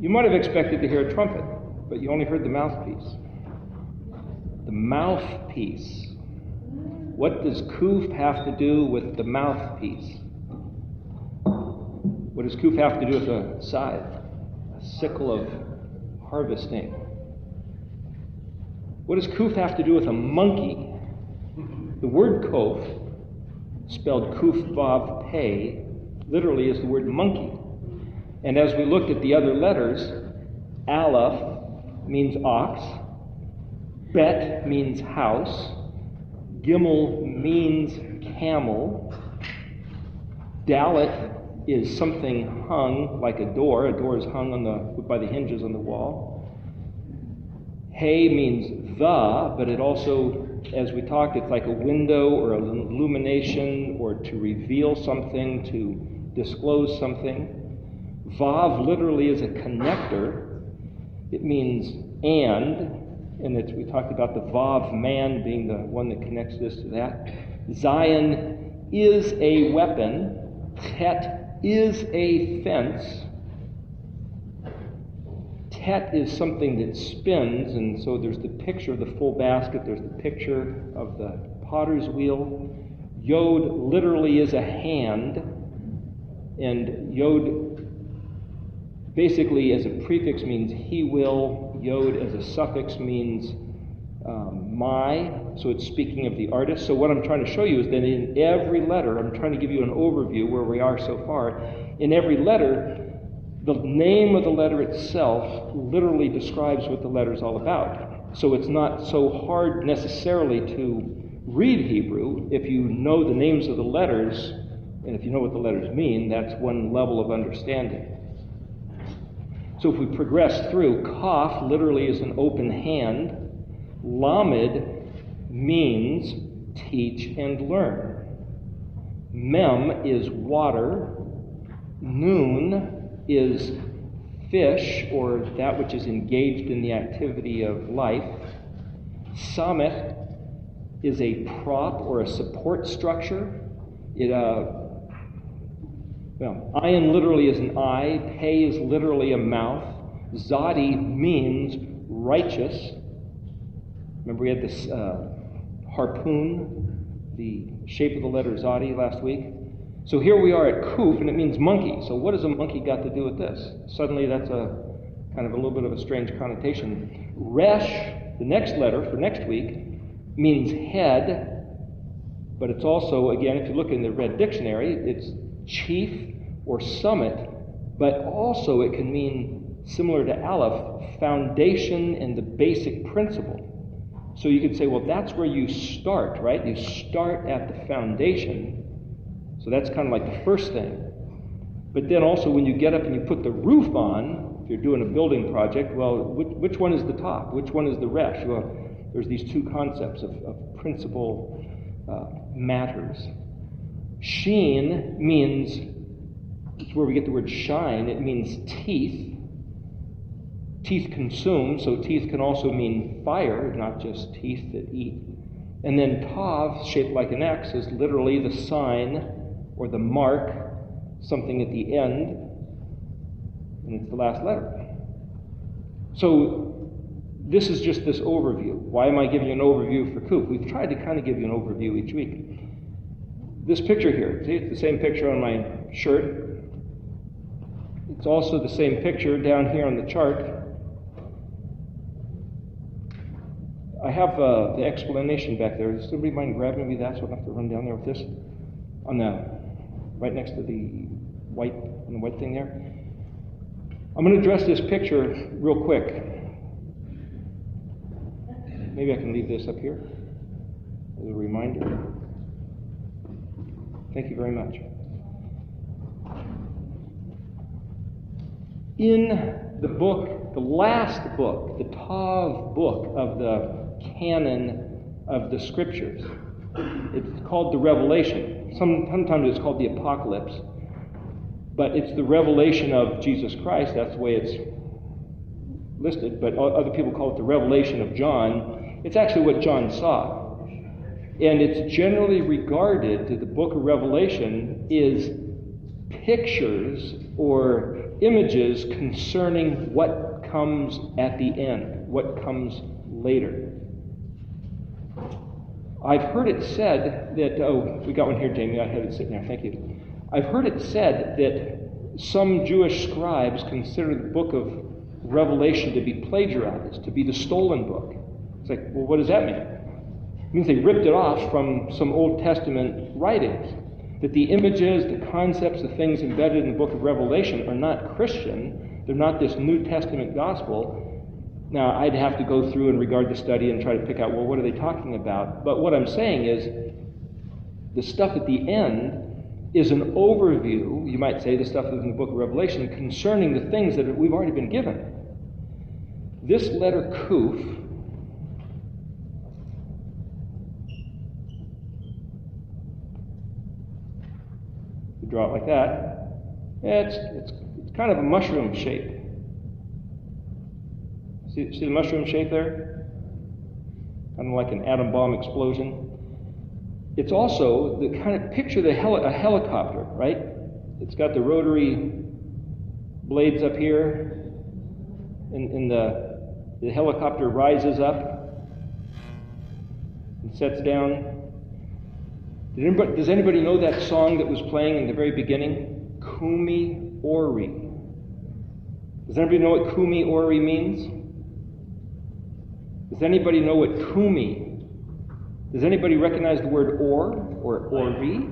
You might have expected to hear a trumpet, but you only heard the mouthpiece. The mouthpiece. What does Kuf have to do with the mouthpiece? What does Kuf have to do with a scythe, a sickle of harvesting? What does Kuf have to do with a monkey? The word Kof, spelled Kuf Vav Pei, literally is the word monkey. And as we looked at the other letters, Aleph means ox, Bet means house, Gimel means camel, Dalet is something hung like a door. A door is hung by the hinges on the wall. Hey means the, but it also, as we talked, it's like a window or an illumination or to reveal something, to disclose something. Vav literally is a connector. It means and we talked about the Vav man being the one that connects this to that. Zion is a weapon. Tet is a fence. Tet is something that spins, and so there's the picture of the full basket, there's the picture of the potter's wheel. Yod literally is a hand, and Yod basically as a prefix means he will. Yod as a suffix means my, so it's speaking of the artist. So what I'm trying to show you is that in every letter, I'm trying to give you an overview where we are so far. In every letter, the name of the letter itself literally describes what the letter is all about. So it's not so hard necessarily to read Hebrew if you know the names of the letters, and if you know what the letters mean, that's one level of understanding. So if we progress through, Kaf literally is an open hand. Lamed means teach and learn. Mem is water. Nun is fish, or that which is engaged in the activity of life. Samech is a prop or a support structure. Ayin literally is an eye. Pei is literally a mouth. Zadi means righteous. Remember we had this harpoon, the shape of the letter Zadi last week. So here we are at Kuf, and it means monkey. So what has a monkey got to do with this? Suddenly that's a kind of a little bit of a strange connotation. Resh, the next letter for next week, means head, but it's also, again, if you look in the Red Dictionary, it's chief or summit, but also it can mean, similar to Aleph, foundation and the basic principle. So you could say, well, that's where you start, right? You start at the foundation. So that's kind of like the first thing. But then also when you get up and you put the roof on, if you're doing a building project, well, which one is the top? Which one is the resh? Well, there's these two concepts of principal matters. Sheen means, it's where we get the word shine, it means teeth. Teeth consume, so teeth can also mean fire, not just teeth that eat. And then Tav, shaped like an X, is literally the sign or the mark, something at the end, and it's the last letter. So this is just this overview. Why am I giving you an overview for Kuf? We've tried to kind of give you an overview each week. This picture here, see, it's the same picture on my shirt. It's also the same picture down here on the chart. I have the explanation back there. Does somebody mind grabbing me that so I don't have to run down there with this? On the, right next to the white thing there. I'm going to address this picture real quick. Maybe I can leave this up here as a reminder. Thank you very much. In the book, the last book, the Tav book of the canon of the scriptures, it's called the Revelation. Sometimes it's called the Apocalypse, but it's the revelation of Jesus Christ. That's the way it's listed, but other people call it the revelation of John. It's actually what John saw. And it's generally regarded that the book of Revelation is pictures or images concerning what comes at the end, what comes later. I've heard it said that, oh, we got one here, Jamie, I had it sitting there, thank you. I've heard it said that some Jewish scribes consider the book of Revelation to be plagiarized, to be the stolen book. It's like, well, what does that mean? It means they ripped it off from some Old Testament writings. That the images, the concepts, the things embedded in the book of Revelation are not Christian. They're not this New Testament gospel. Now, I'd have to go through and regard the study and try to pick out, well, what are they talking about? But what I'm saying is, the stuff at the end is an overview, you might say, the stuff that's in the book of Revelation, concerning the things that we've already been given. This letter Kuf, you draw it like that, it's kind of a mushroom shape. See the mushroom shape there? Kind of like an atom bomb explosion. It's also the kind of picture a helicopter, right? It's got the rotary blades up here, and the helicopter rises up and sets down. Does anybody know that song that was playing in the very beginning? Kumi Ori. Does anybody know what Kumi Ori means? Does anybody know what Kumi? Does anybody recognize the word or ori?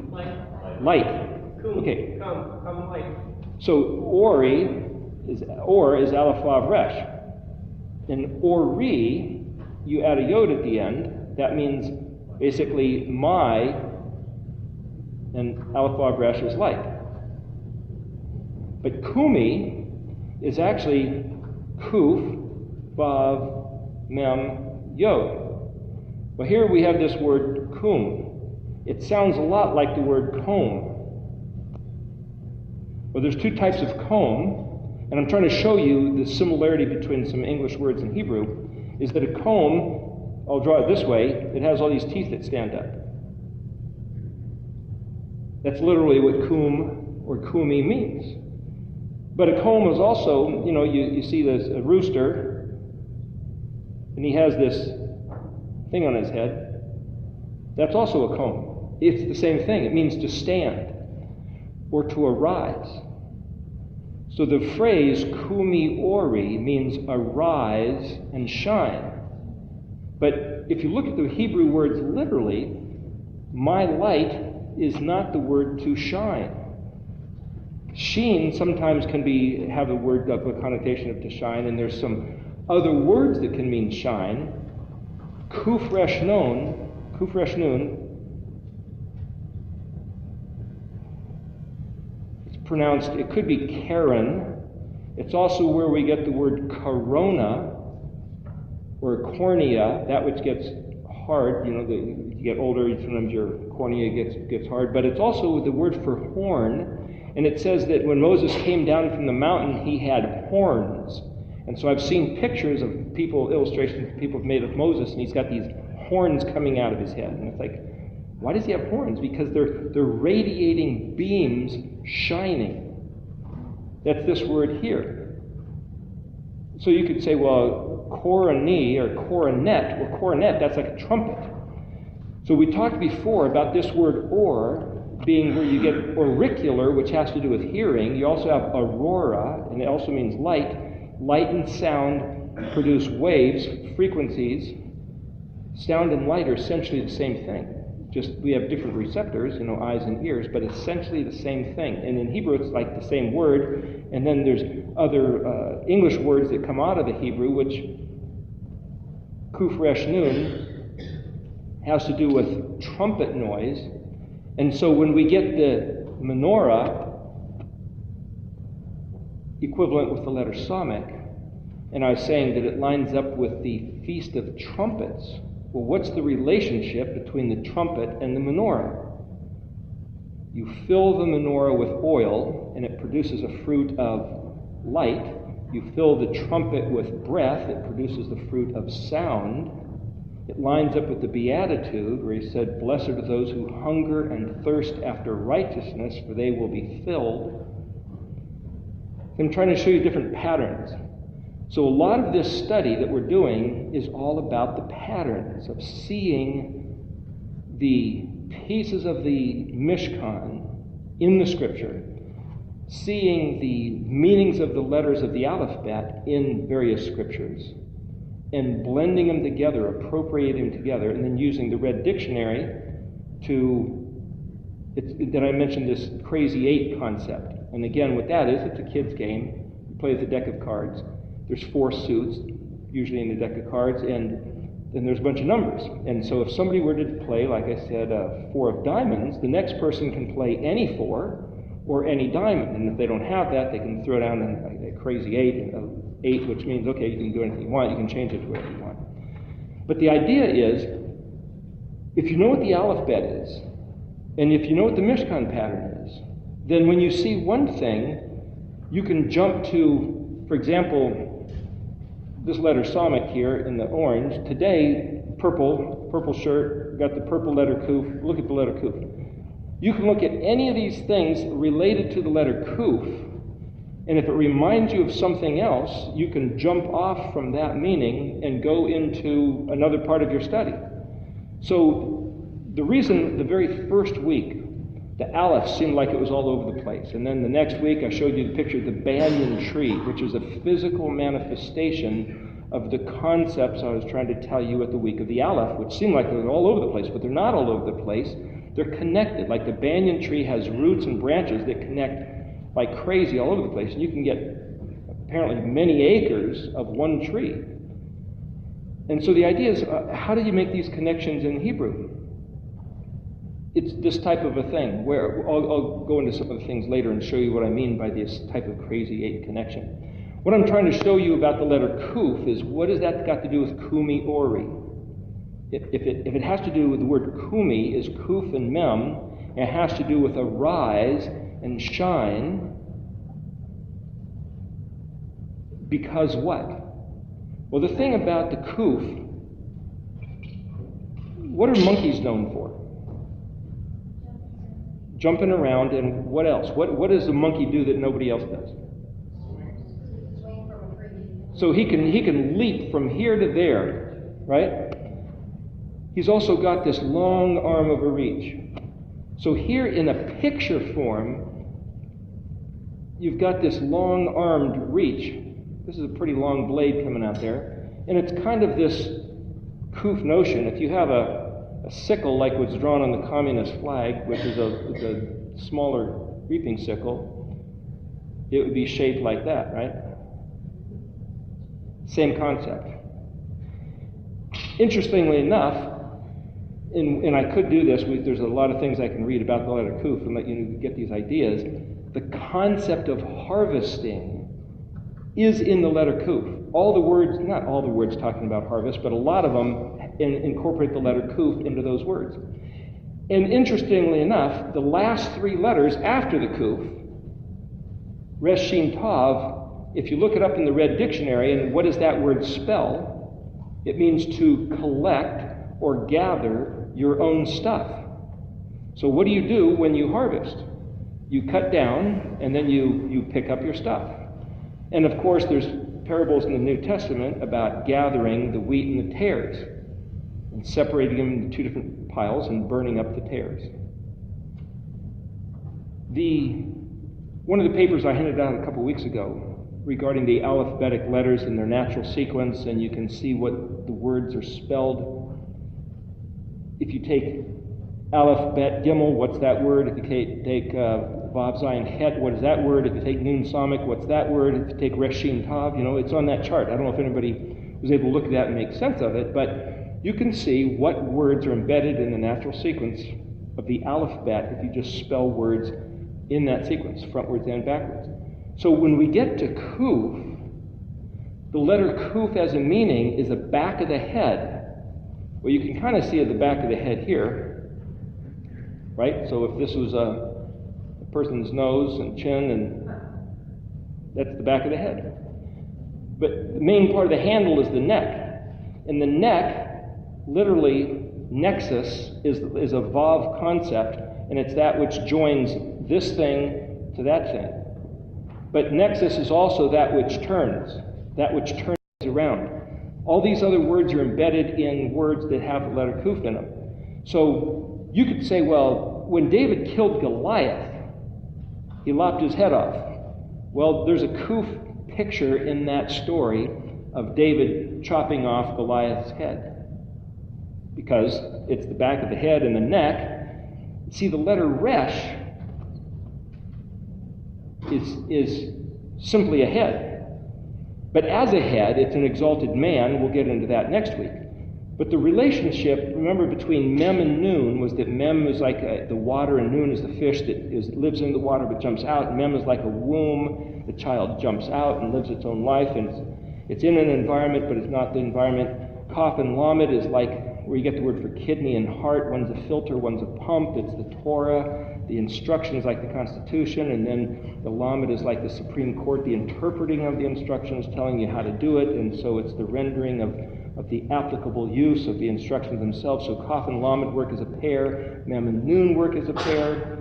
Light. Okay. Come light. So ori is aleph vav resh. And ori, you add a yod at the end. That means basically my, and aleph vav resh is light. But kumi is actually kuf vav mem yod. Well, here we have this word kum. It sounds a lot like the word comb. Well, there's two types of comb, and I'm trying to show you the similarity between some English words and Hebrew, is that a comb, I'll draw it this way, it has all these teeth that stand up. That's literally what kum or kumi means. But a comb is also, you see this a rooster, and he has this thing on his head. That's also a comb. It's the same thing. It means to stand or to arise. So the phrase kumi ori means arise and shine. But if you look at the Hebrew words literally, my light is not the word to shine. Sheen sometimes can have a word of a connotation of to shine, and there's some other words that can mean shine. Kuf resh nun, it's pronounced, it could be Karen. It's also where we get the word corona or cornea, that which gets hard. You get older, sometimes your cornea gets hard. But it's also the word for horn, and it says that when Moses came down from the mountain, he had horns. And so I've seen pictures of illustrations people have made of Moses, and he's got these horns coming out of his head. And it's like, why does he have horns? Because they're radiating beams shining. That's this word here. So you could say, well, corony or coronet. Well, coronet, that's like a trumpet. So we talked before about this word or being where you get auricular, which has to do with hearing. You also have aurora, and it also means light. Light and sound produce waves, frequencies. Sound and light are essentially the same thing. Just we have different receptors, eyes and ears, but essentially the same thing. And in Hebrew, it's like the same word. And then there's other English words that come out of the Hebrew, which kuf resh nun has to do with trumpet noise. And so when we get the menorah, equivalent with the letter Samek, and I was saying that it lines up with the Feast of Trumpets. Well, what's the relationship between the trumpet and the menorah? You fill the menorah with oil, and it produces a fruit of light. You fill the trumpet with breath, it produces the fruit of sound. It lines up with the Beatitude, where he said, "Blessed are those who hunger and thirst after righteousness, for they will be filled." I'm trying to show you different patterns. So a lot of this study that we're doing is all about the patterns of seeing the pieces of the Mishkan in the scripture, seeing the meanings of the letters of the alphabet in various scriptures, and blending them together, appropriating them together, and then using the red dictionary then I mentioned this crazy 8 concept. And again, what that is, it's a kid's game. You play with a deck of cards. There's 4 suits, usually in the deck of cards, and then there's a bunch of numbers. And so if somebody were to play, like I said, 4 of diamonds, the next person can play any 4 or any diamond. And if they don't have that, they can throw down a crazy 8, which means, okay, you can do anything you want. You can change it to whatever you want. But the idea is, if you know what the alphabet is, and if you know what the Mishkan pattern is, then when you see one thing, you can jump to, for example, this letter Samik here in the orange. Today, purple shirt, got the purple letter Kuf. Look at the letter Kuf. You can look at any of these things related to the letter Kuf, and if it reminds you of something else, you can jump off from that meaning and go into another part of your study. So the reason the very first week, the Aleph seemed like it was all over the place. And then the next week, I showed you the picture of the banyan tree, which is a physical manifestation of the concepts I was trying to tell you at the week of the Aleph, which seemed like they were all over the place, but they're not all over the place. They're connected. Like the banyan tree has roots and branches that connect like crazy all over the place. And you can get apparently many acres of one tree. And so the idea is, how do you make these connections in Hebrew? It's this type of a thing, where I'll go into some of the things later and show you what I mean by this type of crazy 8 connection. What I'm trying to show you about the letter Kuf is, what has that got to do with Kumi Ori? If it has to do with the word Kumi is Kuf and Mem, and it has to do with arise and shine, because what? Well, the thing about the Kuf, what are monkeys known for? Jumping around, and what else? What does a monkey do that nobody else does? So he can leap from here to there, right? He's also got this long arm of a reach. So here in a picture form, you've got this long-armed reach. This is a pretty long blade coming out there. And it's kind of this Kuf notion. If you have a sickle like what's drawn on the communist flag, which is a smaller reaping sickle, it would be shaped like that, right? Same concept. Interestingly enough, and I could do this, there's a lot of things I can read about the letter Kuf and let you get these ideas. The concept of harvesting is in the letter Kuf. All the words, not all the words talking about harvest, but a lot of them incorporate the letter Kuf into those words. And interestingly enough, the last 3 letters after the Kuf, Resh Shin Tav, if you look it up in the red dictionary, and what does that word spell? It means to collect or gather your own stuff. So what do you do when you harvest? You cut down, and then you pick up your stuff. And of course, there's parables in the New Testament about gathering the wheat and the tares, and separating them into 2 different piles and burning up the tares. One of the papers I handed out a couple weeks ago regarding the alphabetic letters and their natural sequence, and you can see what the words are spelled. If you take Aleph, Bet, Gimel, what's that word? If you take Vav, Zayin, Het, what is that word? If you take Nun, Samik, what's that word? If you take Resh, Shin, Tav, it's on that chart. I don't know if anybody was able to look at that and make sense of it, but you can see what words are embedded in the natural sequence of the alphabet if you just spell words in that sequence, frontwards and backwards. So when we get to Kuf, the letter Kuf as a meaning is the back of the head. Well, you can kind of see at the back of the head here, right? So if this was a person's nose and chin, and that's the back of the head. But the main part of the handle is the neck. And the neck, literally, nexus is a Vav concept, and it's that which joins this thing to that thing. But nexus is also that which turns around. All these other words are embedded in words that have the letter kuf in them. So you could say, well, when David killed Goliath, he lopped his head off. Well, there's a kuf picture in that story of David chopping off Goliath's head, because it's the back of the head and the neck. See, the letter resh is simply a head. But as a head, it's an exalted man. We'll get into that next week. But the relationship, remember, between Mem and Nun was that Mem is like the water and Nun is the fish that lives in the water but jumps out. Mem is like a womb. The child jumps out and lives its own life, and it's in an environment, but it's not the environment. Kaf and Lamed is like where you get the word for kidney and heart. One's a filter, one's a pump. It's the Torah. The instruction is like the Constitution, and then the Lamed is like the Supreme Court, the interpreting of the instructions, telling you how to do it, and so it's the rendering of the applicable use of the instructions themselves. So Kaf and Lamed work as a pair, Mem and Nun work as a pair.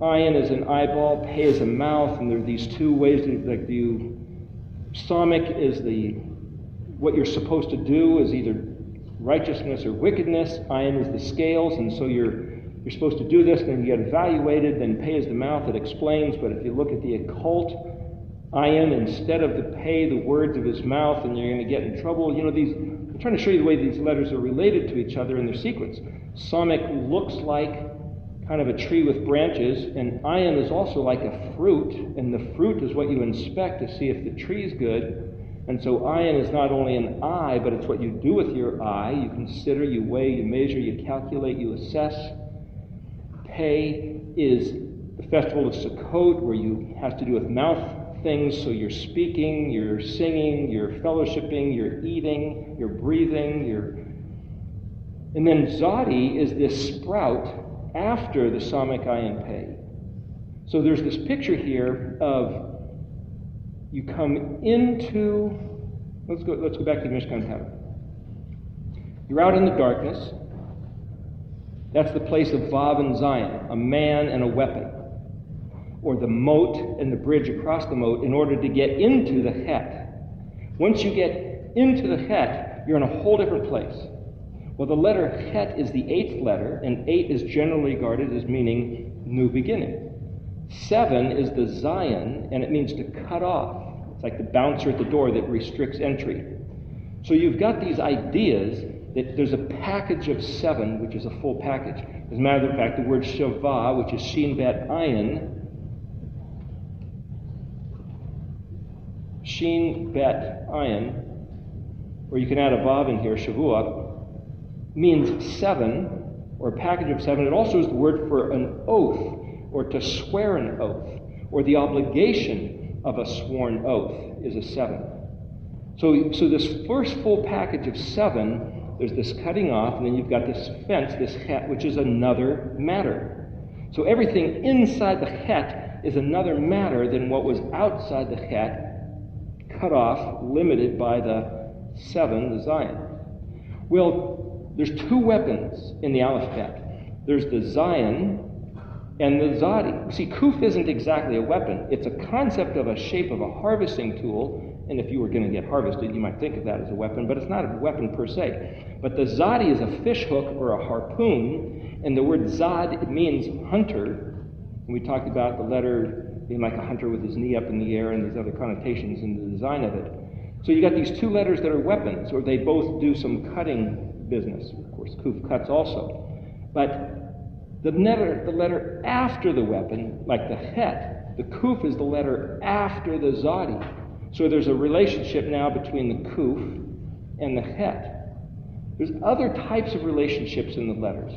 Ayin is an eyeball, Pei is a mouth, and there are these two ways that Samik is what you're supposed to do is either righteousness or wickedness. Ayin is the scales, and so you're supposed to do this, and then you get evaluated. Then Pei is the mouth that explains, but if you look at the occult, Ayin, instead of the Pei, the words of his mouth, and you're going to get in trouble. I'm trying to show you the way these letters are related to each other in their sequence. Samik looks like kind of a tree with branches, and Ayin is also like a fruit, and the fruit is what you inspect to see if the tree's good. And so Ayin is not only an eye, but it's what you do with your eye. You consider, you weigh, you measure, you calculate, you assess. Pei is the festival of Sukkot, where you have to do with mouth things, so you're speaking, you're singing, you're fellowshipping, you're eating, you're breathing, And then Zadi is this sprout after the Samik Ayin Pei. So there's this picture here of you come into, let's go back to the Mishkan pattern. You're out in the darkness. That's the place of Vav and Zion, a man and a weapon, or the moat and the bridge across the moat in order to get into the Het. Once you get into the Het, you're in a whole different place. Well, the letter Het is the 8th letter, and 8 is generally regarded as meaning new beginning. 7 is the Zion, and it means to cut off. It's like the bouncer at the door that restricts entry. So you've got these ideas that there's a package of 7, which is a full package. As a matter of fact, the word Shavah, which is Shin Bet Ayin, or you can add a Vav in here, Shavua, means 7, or a package of 7. It also is the word for an oath, or to swear an oath, or the obligation of a sworn oath is a 7. So this first full package of 7, there's this cutting off, and then you've got this fence, this Het, which is another matter. So everything inside the Het is another matter than what was outside the Het, cut off, limited by the 7, the Zion. Well, there's 2 weapons in the alphabet. There's the Zion and the Zadi. See, Kuf isn't exactly a weapon. It's a concept of a shape of a harvesting tool, and if you were going to get harvested, you might think of that as a weapon, but it's not a weapon per se. But the Zadi is a fish hook or a harpoon, and the word Zad, it means hunter. And we talked about the letter being like a hunter with his knee up in the air and these other connotations in the design of it. So you got these 2 letters that are weapons, or they both do some cutting business. Of course, Kuf cuts also. But the letter after the weapon, like the Het, the Kuf is the letter after the Zadi. So there's a relationship now between the Kuf and the Het. There's other types of relationships in the letters.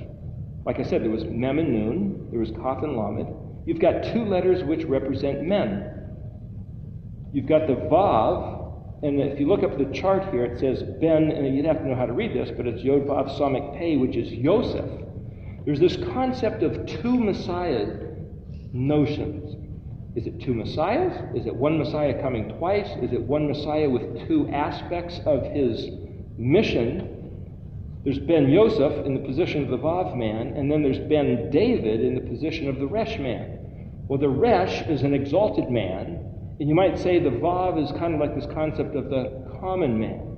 Like I said, there was Mem and Nun, there was Kaf and Lamed. You've got 2 letters which represent men. You've got the Vav, and if you look up the chart here, it says Ben, and you'd have to know how to read this, but it's Yod Vav Samik Pei, which is Yosef. There's this concept of 2 Messiah notions. Is it 2 Messiahs? Is it one Messiah coming twice? Is it one Messiah with 2 aspects of his mission? There's Ben Yosef in the position of the Vav man, and then there's Ben David in the position of the Resh man. Well, the Resh is an exalted man, and you might say the Vav is kind of like this concept of the common man.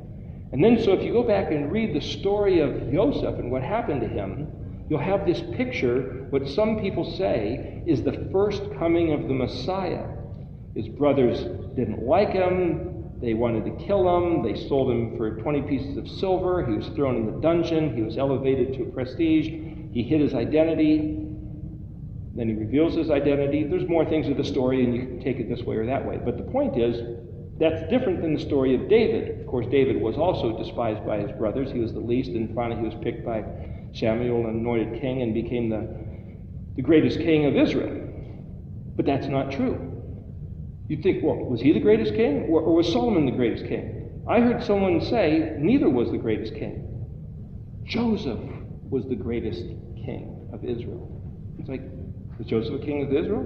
And then, so if you go back and read the story of Joseph and what happened to him, you'll have this picture, what some people say is the first coming of the Messiah. His brothers didn't like him, they wanted to kill him, they sold him for 20 pieces of silver, he was thrown in the dungeon, he was elevated to prestige, he hid his identity, then he reveals his identity. There's more things to the story, and you can take it this way or that way. But the point is, that's different than the story of David. Of course, David was also despised by his brothers. He was the least, and finally he was picked by Samuel and anointed king and became the greatest king of Israel. But that's not true. You'd think, well, was he the greatest king, or was Solomon the greatest king? I heard someone say neither was the greatest king. Joseph was the greatest king of Israel. It's like, was Joseph a king of Israel?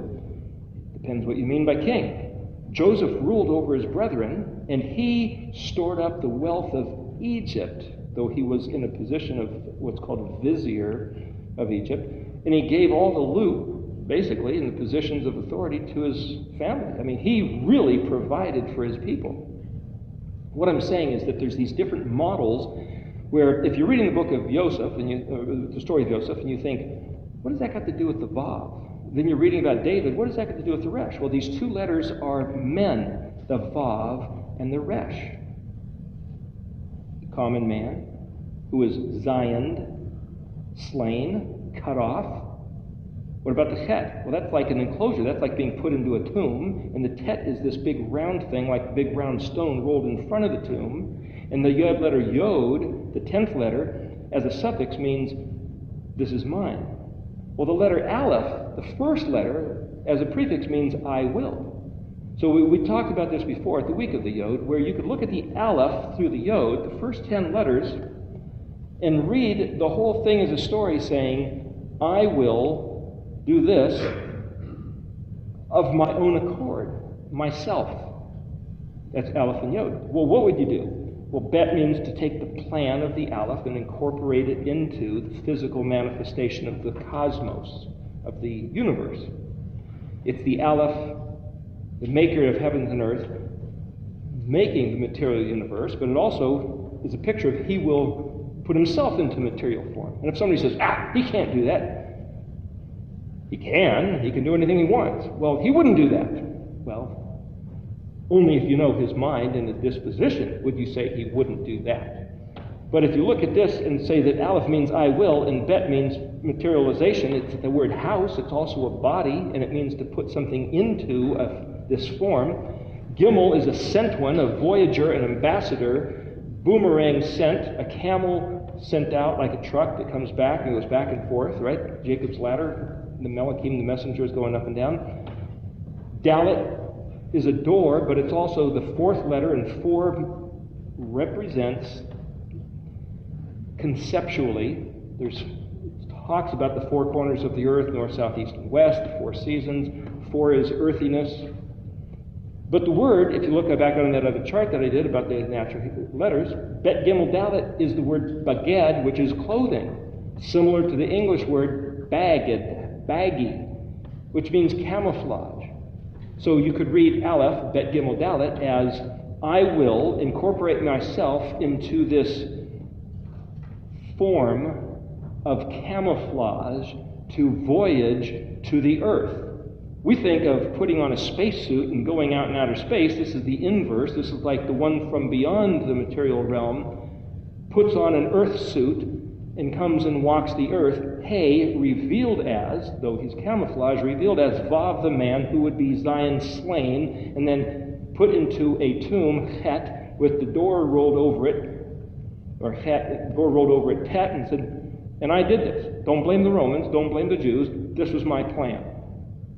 Depends what you mean by king. Joseph ruled over his brethren, and he stored up the wealth of Egypt, though he was in a position of what's called vizier of Egypt, and he gave all the loot, basically, in the positions of authority to his family. I mean, he really provided for his people. What I'm saying is that there's these different models where if you're reading the book of Joseph, and the story of Joseph, and you think, what does that got to do with the Vav? Then you're reading about David. What does that got to do with the Resh? Well, these two letters are men, the Vav and the Resh. The common man who is zioned, slain, cut off. What about the Tet? Well, that's like an enclosure. That's like being put into a tomb. And the Tet is this big round thing, like a big round stone rolled in front of the tomb. And the Yod letter Yod, the 10th letter, as a suffix means, this is mine. Well, the letter Aleph, the first letter, as a prefix means I will. So we talked about this before at the week of the Yod, where you could look at the Aleph through the Yod, the first 10 letters, and read the whole thing as a story saying, I will do this of my own accord, myself. That's Aleph and Yod. Well, what would you do? Well, Bet means to take the plan of the Aleph and incorporate it into the physical manifestation of the cosmos, of the universe. It's the Aleph, the maker of heavens and earth, making the material universe, but it also is a picture of he will put himself into material form. And if somebody says, he can't do that, he can do anything he wants. Well, he wouldn't do that. Well, only if you know his mind and his disposition would you say he wouldn't do that. But if you look at this and say that Aleph means I will, and Bet means materialization, it's the word house, it's also a body, and it means to put something into this form. Gimel is a sent one, a voyager, an ambassador, boomerang sent, a camel sent out like a truck that comes back and goes back and forth, right? Jacob's ladder, the Melachim, the messenger is going up and down. Dalet is a door, but it's also the fourth letter, and 4 represents conceptually. There's talks about the 4 corners of the earth, north, south, east, and west, the 4 seasons. 4 is earthiness. But the word, if you look back on that other chart that I did about the natural letters, Bet Gimel Dalet is the word baged, which is clothing, similar to the English word bagged, baggy, which means camouflage. So you could read Aleph, Bet Gimel Dalet, as I will incorporate myself into this form of camouflage to voyage to the earth. We think of putting on a spacesuit and going out in outer space. This is the inverse. This is like the one from beyond the material realm puts on an earth suit and comes and walks the earth. Hey, revealed as, though he's camouflaged, revealed as Vav, the man who would be Zion slain and then put into a tomb, Het, with the door rolled over it, or Het, door rolled over it, Tet, and said, and I did this. Don't blame the Romans, don't blame the Jews. This was my plan.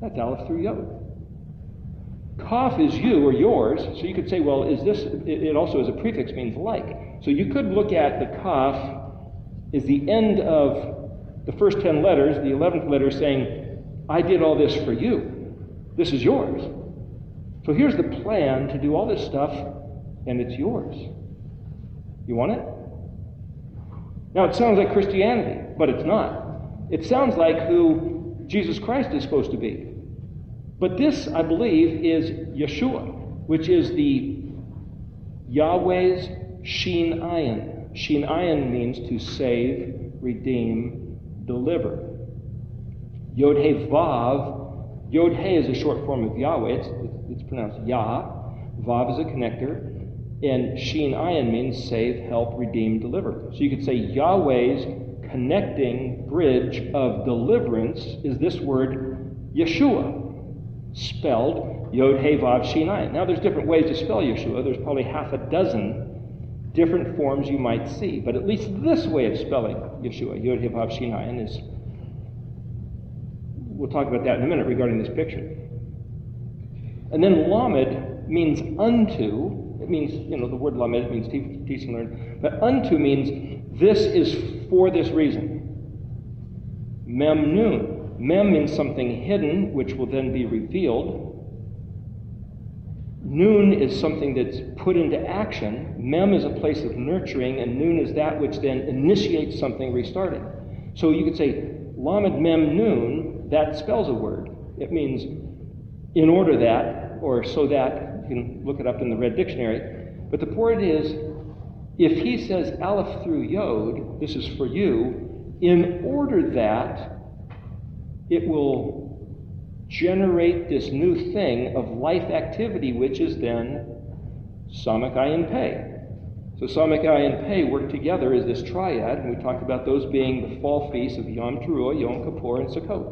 That's Aleph through Yod. Kaf is you or yours, so you could say, well, is this, it also as a prefix means like. So you could look at the Kaf is the end of the first 10 letters, the 11th letter saying, I did all this for you. This is yours. So here's the plan to do all this stuff, and it's yours. You want it? Now it sounds like Christianity, but it's not. It sounds like who Jesus Christ is supposed to be. But this, I believe, is Yeshua, which is the Yahweh's Shin Ayin. Shin Ayin means to save, redeem, deliver. Yod He Vav. Yod He is a short form of Yahweh. It's pronounced Yah. Vav is a connector. And Shin Ayin means save, help, redeem, deliver. So you could say Yahweh's connecting bridge of deliverance is this word Yeshua, spelled Yod He Vav Shin Ayin. Now there's different ways to spell Yeshua. There's probably half a dozen different forms you might see. But at least this way of spelling Yeshua, Yod He Vav Shin Ayin, is, we'll talk about that in a minute regarding this picture. And then Lamed means unto. It means, the word lamed means teach and learn. But unto means this is for this reason. Mem nun. Mem means something hidden, which will then be revealed. Nun is something that's put into action. Mem is a place of nurturing, and nun is that which then initiates something restarting. So you could say, lamed mem nun, that spells a word. It means in order that, or so that. You can look it up in the Red Dictionary. But the point is, if he says Aleph through Yod, this is for you, in order that it will generate this new thing of life activity, which is then Samak Ayin Pei. So Samak Ayin Pei work together as this triad, and we talked about those being the fall feasts of Yom Teruah, Yom Kippur, and Sukkot,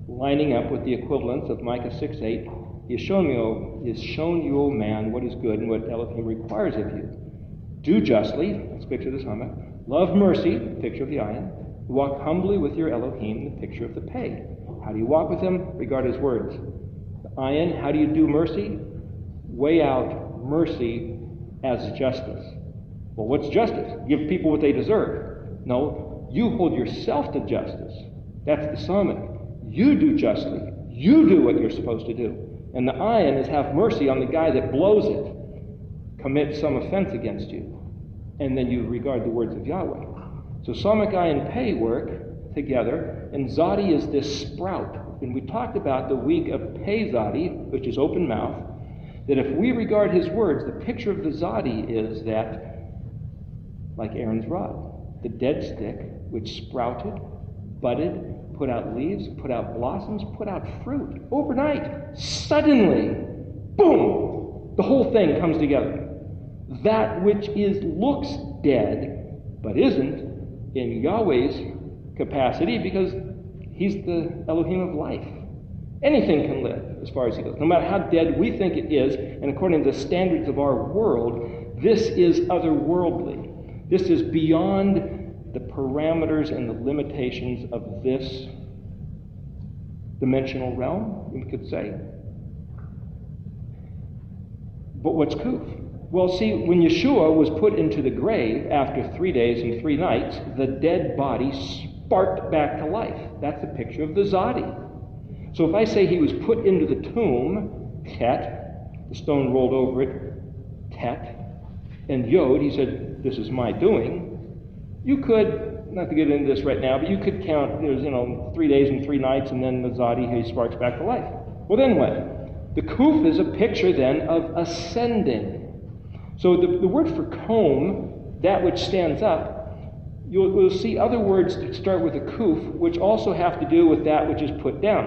lining up with the equivalents of Micah 6:8. He has shown you, O man, what is good and what Elohim requires of you. Do justly, that's a picture of the Samak. Love mercy, picture of the Ayin. Walk humbly with your Elohim, the picture of the Pei. How do you walk with him? Regard his words. The Ayin, how do you do mercy? Weigh out mercy as justice. Well, what's justice? Give people what they deserve. No, you hold yourself to justice. That's the Samak. You do justly. You do what you're supposed to do. And the ayin is have mercy on the guy that blows it, commits some offense against you. And then you regard the words of Yahweh. So Samak Ayin Pei work together, and Zadi is this sprout. And we talked about the week of Pei Zadi, which is open mouth, that if we regard his words, the picture of the Zadi is that, like Aaron's rod, the dead stick which sprouted, budded, put out leaves, put out blossoms, put out fruit. Overnight, suddenly, boom, the whole thing comes together. That which looks dead, but isn't, in Yahweh's capacity, because he's the Elohim of life. Anything can live as far as he goes. No matter how dead we think it is, and according to the standards of our world, this is otherworldly. This is beyond the parameters and the limitations of this dimensional realm, we could say. But what's Kuf? Well, see, when Yeshua was put into the grave after 3 days and 3 nights, the dead body sparked back to life. That's a picture of the Zadi. So if I say he was put into the tomb, Tet, the stone rolled over it, Tet, and Yod, he said, this is my doing. You could, not to get into this right now, but you could count, there's, 3 days and 3 nights, and then the Zadi, he sparks back to life. Well, then what? The Kuf is a picture then of ascending. So the word for comb, that which stands up, you'll see other words that start with a Kuf, which also have to do with that which is put down,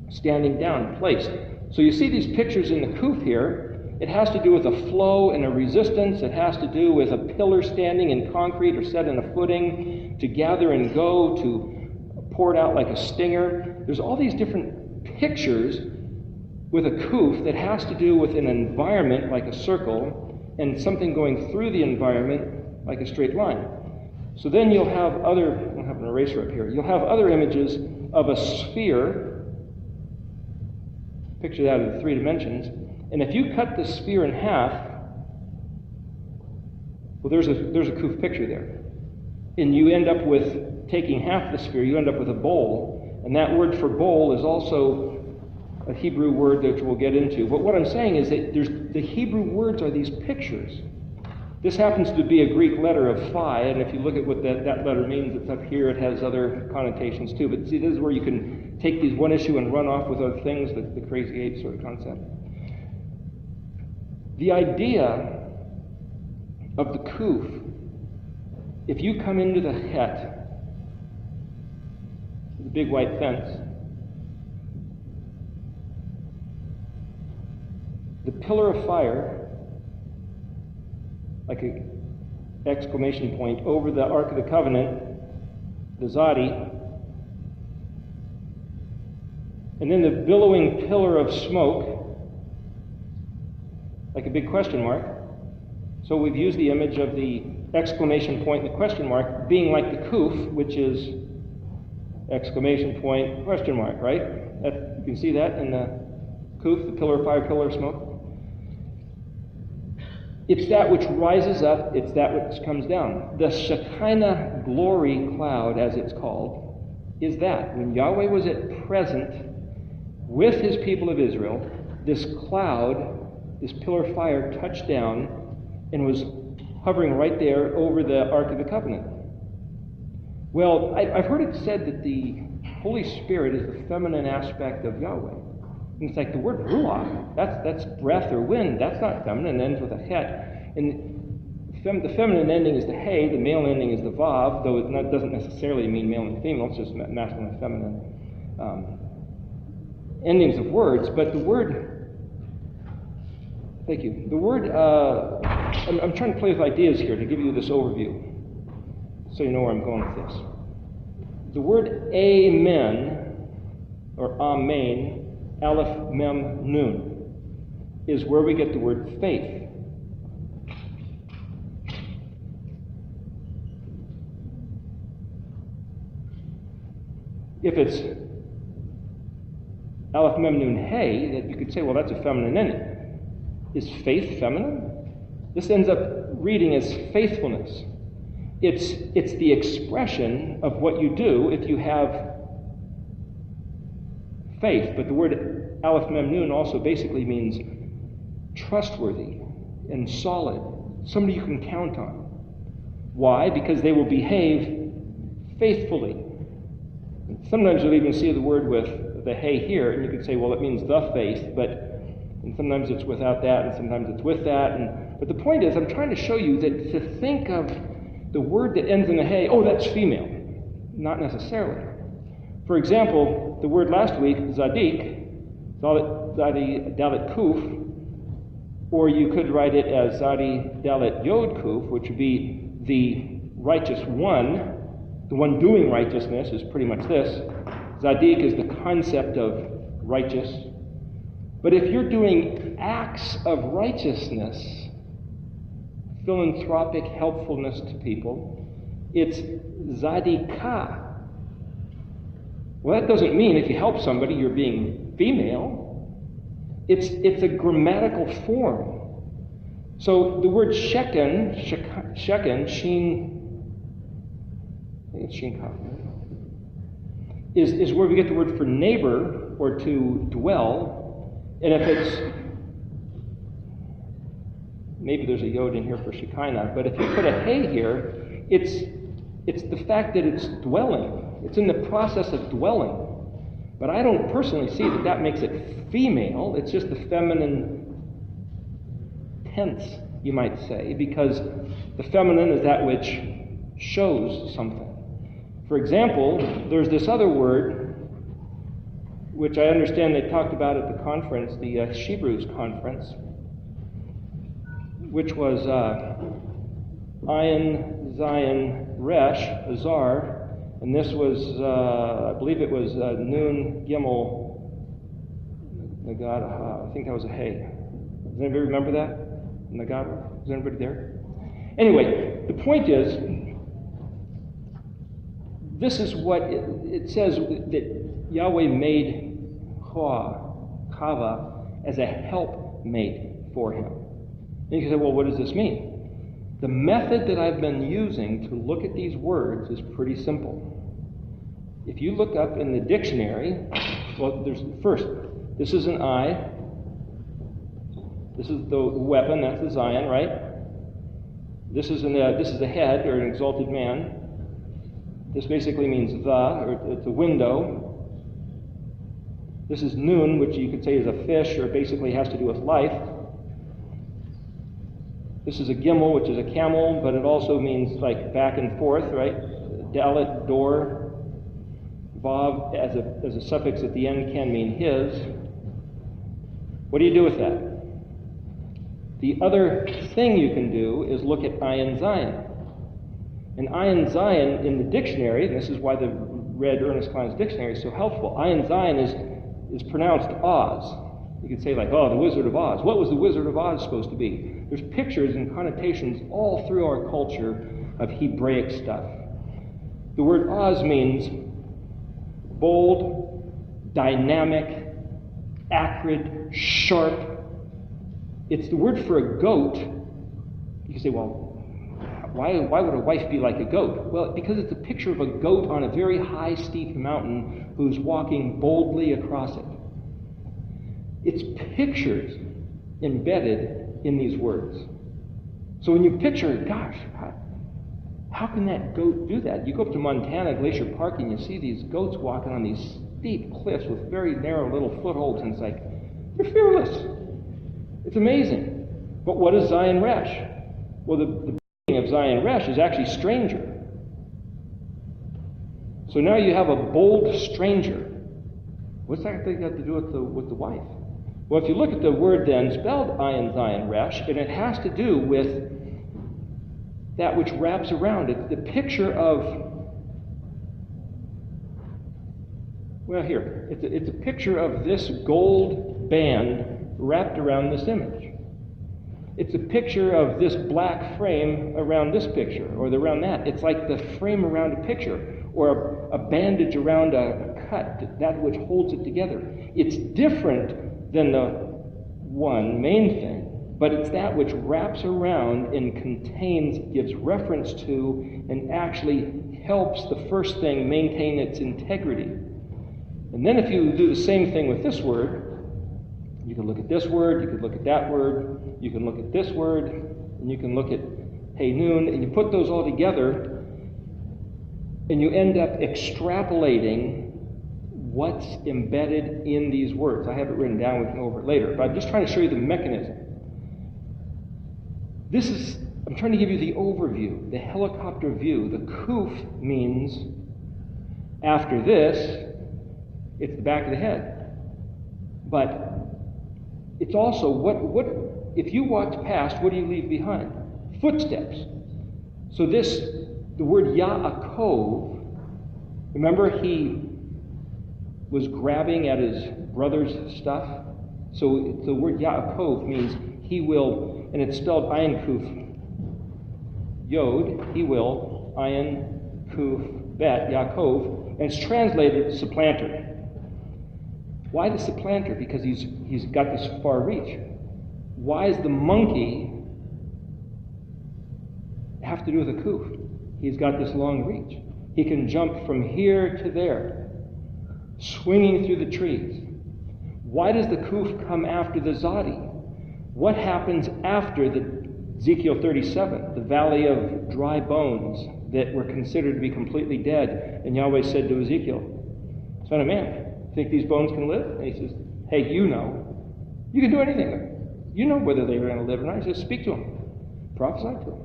standing down, placed. So you see these pictures in the Kuf here. It has to do with a flow and a resistance. It has to do with a pillar standing in concrete or set in a footing, to gather and go, to pour it out like a stinger. There's all these different pictures with a kuf that has to do with an environment like a circle and something going through the environment like a straight line. So then you'll have other, I don't have an eraser up here, you'll have other images of a sphere. Picture that in 3 dimensions. And if you cut the sphere in half, well, there's a kuf picture there. And you end up with, taking half the sphere, you end up with a bowl. And that word for bowl is also a Hebrew word that we'll get into. But what I'm saying is that the Hebrew words are these pictures. This happens to be a Greek letter of phi, and if you look at what that letter means, it's up here. It has other connotations too. But see, this is where you can take these one issue and run off with other things, the crazy eight sort of concept. The idea of the kuf, if you come into the het, the big white fence, the pillar of fire, like an exclamation point, over the Ark of the Covenant, the Zadi, and then the billowing pillar of smoke, like a big question mark. So we've used the image of the exclamation point and the question mark being like the kuf, which is exclamation point, question mark, right? You can see that in the kuf, the pillar of fire, pillar of smoke. It's that which rises up, it's that which comes down. The Shekinah glory cloud, as it's called, is that. When Yahweh was at present with his people of Israel, this cloud, this pillar of fire, touched down and was hovering right there over the Ark of the Covenant. Well, I've heard it said that the Holy Spirit is the feminine aspect of Yahweh. And it's like the word ruach, that's breath or wind, that's not feminine, it ends with a het. And the feminine ending is the hey, the male ending is the vav, though it doesn't necessarily mean male and female, it's just masculine and feminine endings of words. But the word, thank you, the word, I'm trying to play with ideas here to give you this overview, so you know where I'm going with this. The word amen, or amen, Aleph, Mem, Nun, is where we get the word faith. If it's Aleph, Mem, Nun, Hey, that you could say, well, that's a feminine ending. Is faith feminine? This ends up reading as faithfulness. It's the expression of what you do if you have faith, but the word Aleph Mem Nun also basically means trustworthy and solid, somebody you can count on. Why? Because they will behave faithfully. Sometimes you'll even see the word with the hey here, and you could say, well, it means the faith, and sometimes it's without that, and sometimes it's with that. But the point is, I'm trying to show you that to think of the word that ends in a hey, oh, that's female. Not necessarily. For example, the word last week, Zadik, Zadi Dalet Kuf, or you could write it as Zadi Dalet Yod Kuf, which would be the righteous one. The one doing righteousness is pretty much this. Zadik is the concept of righteous. But if you're doing acts of righteousness, philanthropic helpfulness to people, it's Zadikah. Well, that doesn't mean if you help somebody you're being female. It's a grammatical form. So the word Sheken, Sheen, I think it's Sheen is where we get the word for neighbor or to dwell. And if it's, maybe there's a yod in here for Shekinah, but if you put a hey here, it's the fact that it's dwelling. It's in the process of dwelling. But I don't personally see that makes it female. It's just the feminine tense, you might say, because the feminine is that which shows something. For example, there's this other word, which I understand they talked about at the conference, the Hebrews conference, which was Ayin, Zion, Resh, Azar, and this was, I believe it was Nun, Gimel, Nagad, I think that was a Hey. Does anybody remember that? Nagad? Is anybody there? Anyway, the point is, this is what it says, that Yahweh made Chava as a helpmate for him. And you can say, well, what does this mean? The method that I've been using to look at these words is pretty simple. If you look up in the dictionary, well, this is an eye. This is the weapon, that's the Zion, right? This is a head, or an exalted man. This basically means or it's a window. This is noon, which you could say is a fish, or basically has to do with life. This is a gimel, which is a camel, but it also means like back and forth, right? Dalet, door. Vav, as a suffix at the end, can mean his. What do you do with that? The other thing you can do is look at ayin zayin. And ayin zayin in the dictionary, and this is why the Red Ernest Cline's dictionary is so helpful, ayin zayin is pronounced Oz. You could say like, oh, the Wizard of Oz. What was the Wizard of Oz supposed to be? There's pictures and connotations all through our culture of Hebraic stuff. The word Oz means bold, dynamic, acrid, sharp. It's the word for a goat. You can say, well, why would a wife be like a goat? Well, because it's a picture of a goat on a very high, steep mountain who's walking boldly across it. It's pictures embedded in these words. So when you picture, gosh, how can that goat do that? You go up to Montana Glacier Park and you see these goats walking on these steep cliffs with very narrow little footholds, and it's like, they're fearless. It's amazing. But what is Zion Resh? Well, the meaning of Zion Resh is actually stranger. So now you have a bold stranger. What's that thing got to do with the wife? Well, if you look at the word then spelled ayin zayin resh, and it has to do with that which wraps around it. The picture of, well, here, it's a picture of this gold band wrapped around this image. It's a picture of this black frame around this picture, or around that. It's like the frame around a picture, or a bandage around a cut, that which holds it together. It's different than the one main thing, but it's that which wraps around and contains, gives reference to, and actually helps the first thing maintain its integrity. And then if you do the same thing with this word, you can look at this word, you can look at that word, you can look at this word, and you can look at hey noon, and you put those all together, and you end up extrapolating what's embedded in these words. I have it written down, we can go over it later, but I'm just trying to show you the mechanism. I'm trying to give you the overview, the helicopter view. The kuf means, after this, it's the back of the head. But it's also, what if you walked past, what do you leave behind? Footsteps. So the word Yaakov, remember he was grabbing at his brother's stuff? So the word Yaakov means he will, and it's spelled ayin kuf yod, he will, ayin kuf bet, Yaakov, and it's translated supplanter. Why the supplanter? Because he's got this far reach. Why does the monkey have to do with a kuf? He's got this long reach. He can jump from here to there, swinging through the trees. Why does the kuf come after the zadi? What happens after the Ezekiel 37, the valley of dry bones that were considered to be completely dead? And Yahweh said to Ezekiel, Son of man, think these bones can live? And he says, hey, you know. You can do anything. You know whether they were going to live or not. He says, speak to them. Prophesy to them.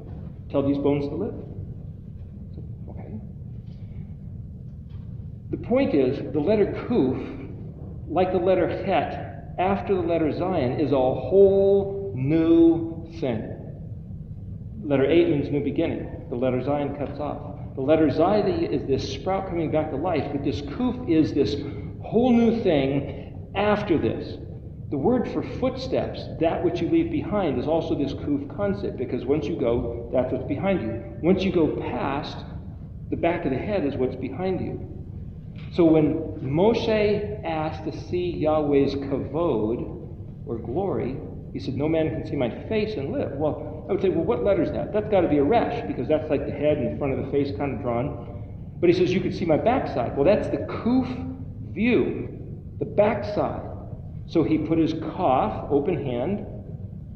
Tell these bones to live. Okay. The point is, the letter kuf, like the letter het, after the letter zayin, is a whole new thing. Letter 8 means new beginning. The letter zayin cuts off. The letter zayin is this sprout coming back to life, but this kuf is this whole new thing after this. The word for footsteps, that which you leave behind, is also this kuf concept, because once you go, that's what's behind you. Once you go past, the back of the head is what's behind you. So when Moshe asked to see Yahweh's kavod, or glory, he said, no man can see my face and live. Well, I would say, well, what letter is that? That's got to be a resh, because that's like the head and the front of the face kind of drawn. But he says, you can see my backside. Well, that's the kuf view, the backside. So he put his kaf, open hand.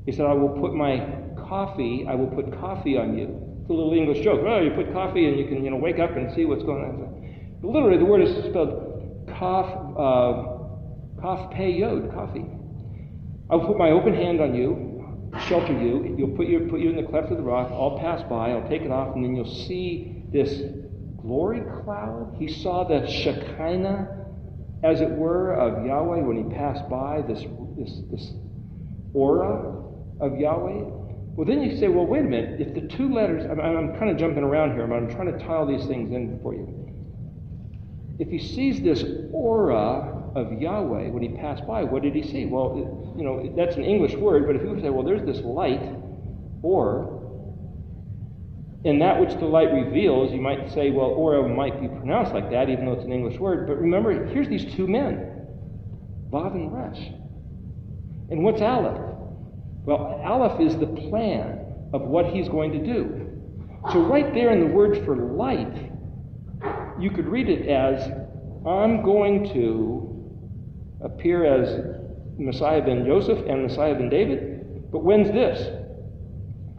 He said, I will put my coffee, I will put coffee on you. It's a little English joke. Oh, you put coffee and you can, wake up and see what's going on. But literally, the word is spelled kaf pe yod, coffee. I will put my open hand on you, shelter you. You'll put you in the cleft of the rock. I'll pass by. I'll take it off, and then you'll see this glory cloud. He saw the Shekinah, as it were, of Yahweh when he passed by, this aura of Yahweh. Well, then you say, well, wait a minute. If the two letters, I'm kind of jumping around here, but I'm trying to tie all these things in for you. If he sees this aura of Yahweh when he passed by, what did he see? Well, that's an English word, but if you say, well, there's this light, or in that which the light reveals, you might say, well, aura might be pronounced like that, even though it's an English word. But remember, here's these two men, Vav and Resh. And what's Aleph? Well, Aleph is the plan of what he's going to do. So right there in the word for light, you could read it as, I'm going to appear as Messiah ben Joseph and Messiah ben David. But when's this?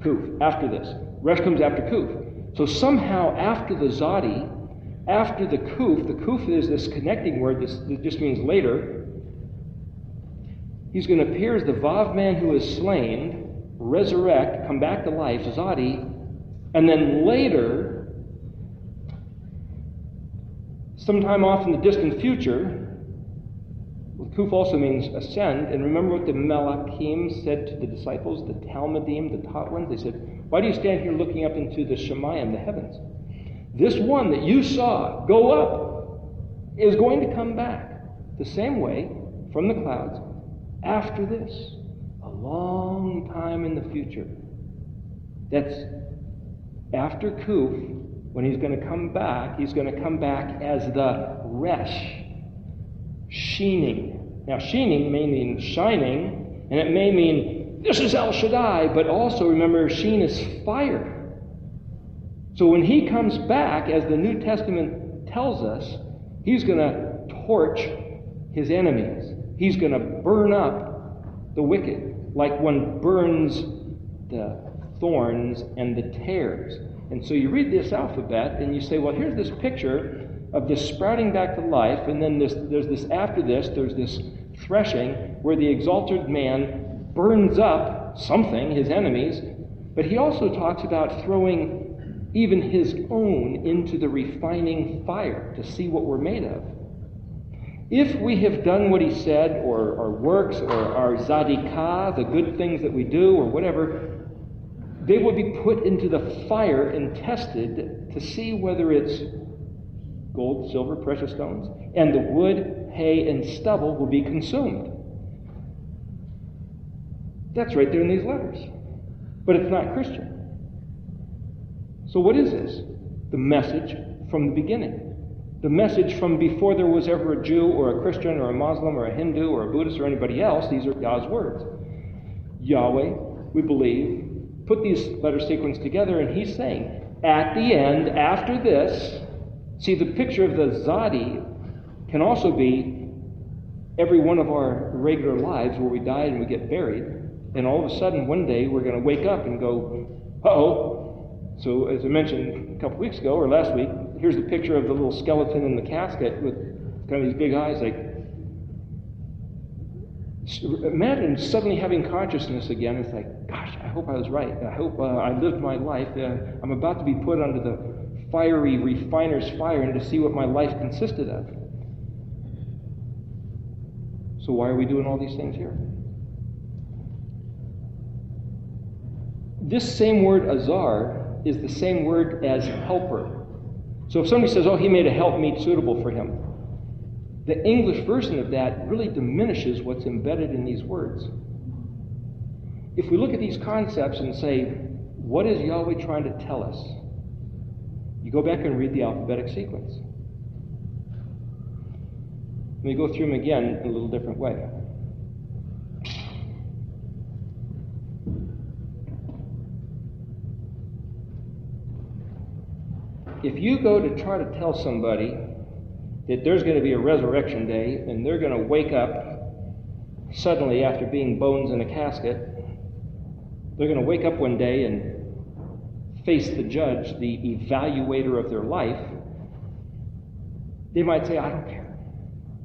Kuf, after this. Resh comes after Kuf. So somehow after the Zadi, after the Kuf is this connecting word, that just means later. He's going to appear as the Vav man who is slain, resurrect, come back to life, Zadi, and then later, sometime off in the distant future, Kuf also means ascend, and remember what the Malakim said to the disciples, the Talmudim, the taught ones? They said, why do you stand here looking up into the Shemayim, the heavens? This one that you saw go up is going to come back the same way from the clouds after this, a long time in the future. That's after Kuf, when he's going to come back as the Resh, sheening. Now, sheening may mean shining, and it may mean this is El Shaddai, but also remember, sheen is fire. So when he comes back, as the New Testament tells us, he's going to torch his enemies. He's going to burn up the wicked, like one burns the thorns and the tares. And so you read this alphabet, and you say, well, here's this picture of this sprouting back to life, and then there's this threshing, where the exalted man burns up something, his enemies, but he also talks about throwing even his own into the refining fire to see what we're made of. If we have done what he said, or our works, or our zadikah, the good things that we do, or whatever, they will be put into the fire and tested to see whether it's gold, silver, precious stones, and the wood, hay, and stubble will be consumed. That's right there in these letters. But it's not Christian. So what is this? The message from the beginning. The message from before there was ever a Jew or a Christian or a Muslim or a Hindu or a Buddhist or anybody else. These are God's words. Yahweh, we believe, put these letter sequence together, and he's saying, at the end, after this, see, the picture of the Zadi can also be every one of our regular lives where we die and we get buried, and all of a sudden one day we're going to wake up and go, uh-oh. So as I mentioned a couple weeks ago or last week, here's the picture of the little skeleton in the casket with kind of these big eyes. Like, imagine suddenly having consciousness again. It's like, gosh, I hope I was right. I hope I lived my life. I'm about to be put under the fiery refiner's fire and to see what my life consisted of. So why are we doing all these things here? This same word azar is the same word as helper. So if somebody says, oh, he made a helpmeet suitable for him, the English version of that really diminishes what's embedded in these words. If we look at these concepts and say, what is Yahweh trying to tell us? You go back and read the alphabetic sequence. Let me go through them again in a little different way. If you go to try to tell somebody that there's going to be a resurrection day and they're going to wake up suddenly after being bones in a casket, they're going to wake up one day and face the judge, the evaluator of their life, they might say, I don't care.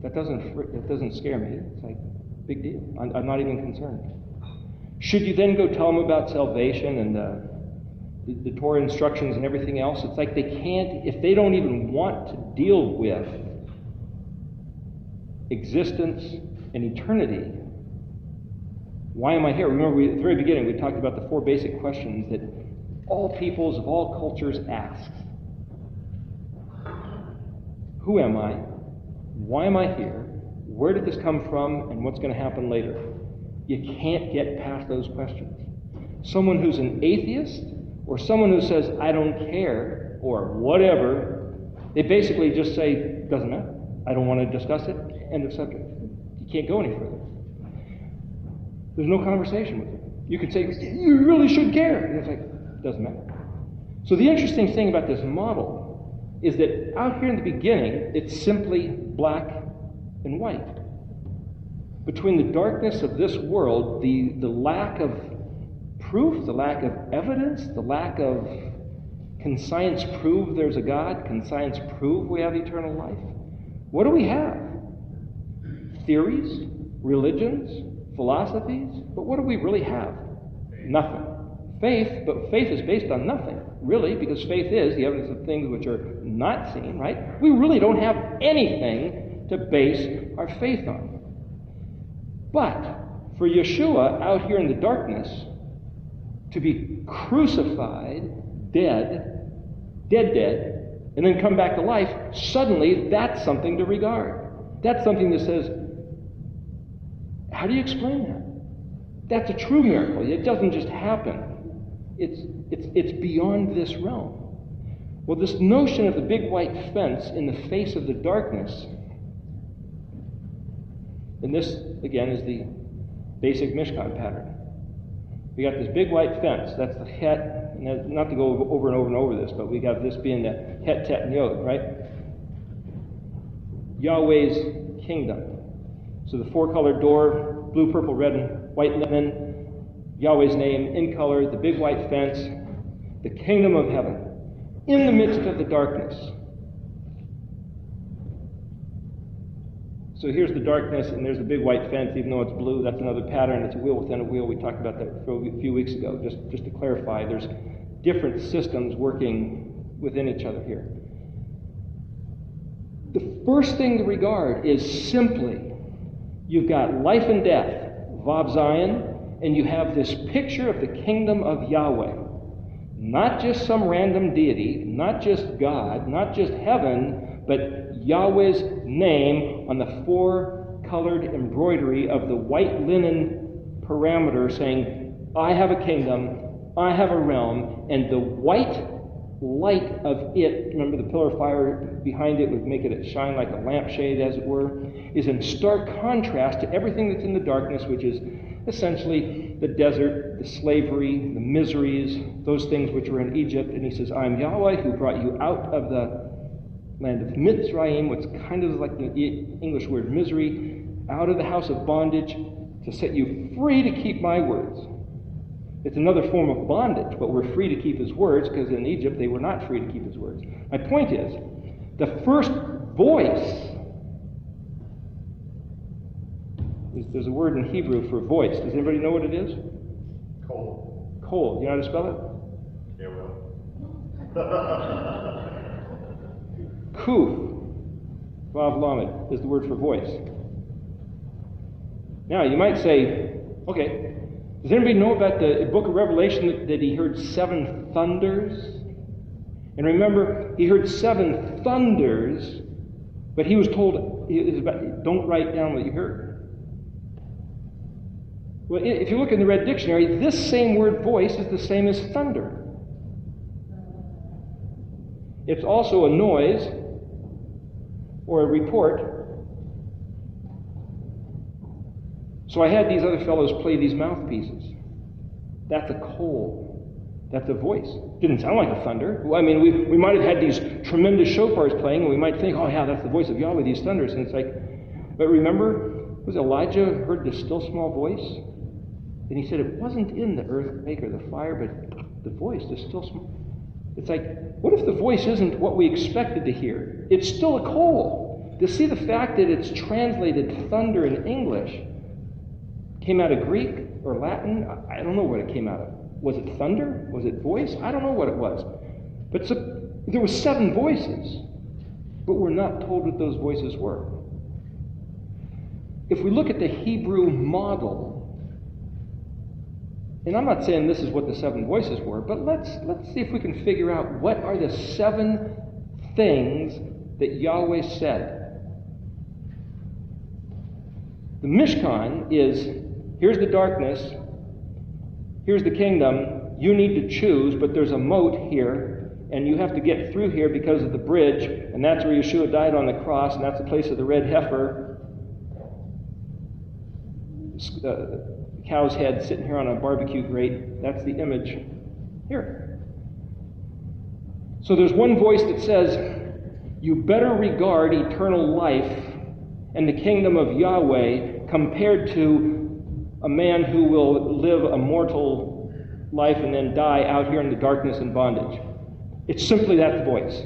That doesn't scare me. It's like, big deal. I'm not even concerned. Should you then go tell them about salvation and the Torah instructions and everything else? It's like they can't, if they don't even want to deal with existence and eternity, why am I here? Remember, at the very beginning, we talked about the 4 basic questions that all peoples of all cultures ask. Who am I? Why am I here? Where did this come from? And what's going to happen later? You can't get past those questions. Someone who's an atheist or someone who says, I don't care, or whatever, they basically just say, doesn't matter. I don't want to discuss it. End of subject. You can't go any further. There's no conversation with them. You can say, you really should care. And it's like, doesn't matter. So the interesting thing about this model is that out here in the beginning, it's simply black and white. Between the darkness of this world, the lack of proof, the lack of evidence, the lack of, can science prove there's a God? Can science prove we have eternal life? What do we have? Theories, religions, philosophies, but what do we really have? Nothing. Faith, but faith is based on nothing, really, because faith is the evidence of things which are not seen, right? We really don't have anything to base our faith on. But for Yeshua out here in the darkness, to be crucified, dead, and then come back to life, suddenly that's something to regard. That's something that says, how do you explain that? That's a true miracle. It doesn't just happen. It's beyond this realm. Well, this notion of the big white fence in the face of the darkness, and this, again, is the basic Mishkan pattern. We got this big white fence. That's the Het, and not to go over and over and over this, but we got this being the Het, Tet, and Yod, right? Yahweh's kingdom. So the 4-colored door, blue, purple, red, and white linen, Yahweh's name in color, the big white fence, the kingdom of heaven, in the midst of the darkness. So here's the darkness, and there's the big white fence, even though it's blue. That's another pattern. It's a wheel within a wheel. We talked about that a few weeks ago. Just to clarify, there's different systems working within each other here. The first thing to regard is simply, you've got life and death, Vav Zion, and you have this picture of the kingdom of Yahweh. Not just some random deity, not just God, not just heaven, but Yahweh's name on the 4-colored embroidery of the white linen parameter saying, I have a kingdom, I have a realm, and the white light of it, remember the pillar of fire behind it would make it shine like a lampshade, as it were, is in stark contrast to everything that's in the darkness, which is essentially the desert, the slavery, the miseries, those things which were in Egypt. And he says, I am Yahweh who brought you out of the land of Mitzrayim, what's kind of like the English word misery, out of the house of bondage to set you free to keep my words. It's another form of bondage, but we're free to keep his words, because in Egypt they were not free to keep his words. My point is, the first voice, there's a word in Hebrew for voice. Does anybody know what it is? Cold. Cold. You know how to spell it? Yeah, well. Kuf, Vav Lamed, is the word for voice. Now, you might say, okay, does anybody know about the book of Revelation that he heard 7 thunders? And remember, he heard 7 thunders, but he was told, don't write down what you heard. Well, if you look in the Red Dictionary, this same word voice is the same as thunder. It's also a noise or a report. So I had these other fellows play these mouthpieces. That's a coal. That's a voice. Didn't sound like a thunder. Well, I mean, we might have had these tremendous shofars playing, and we might think, oh yeah, that's the voice of Yahweh, these thunders. And it's like, but remember, was Elijah heard the still small voice? And he said it wasn't in the earthquake or the fire, but the voice is still. It's like, what if the voice isn't what we expected to hear? It's still a coal. To see the fact that it's translated thunder in English came out of Greek or Latin, I don't know what it came out of. Was it thunder? Was it voice? I don't know what it was. But there were 7 voices, but we're not told what those voices were. If we look at the Hebrew model, and I'm not saying this is what the 7 voices were, but let's see if we can figure out what are the 7 things that Yahweh said. The Mishkan is, here's the darkness, here's the kingdom, you need to choose, but there's a moat here, and you have to get through here because of the bridge, and that's where Yeshua died on the cross, and that's the place of the red heifer. Cow's head sitting here on a barbecue grate. That's the image here. So there's one voice that says, you better regard eternal life and the kingdom of Yahweh compared to a man who will live a mortal life and then die out here in the darkness and bondage. It's simply that voice.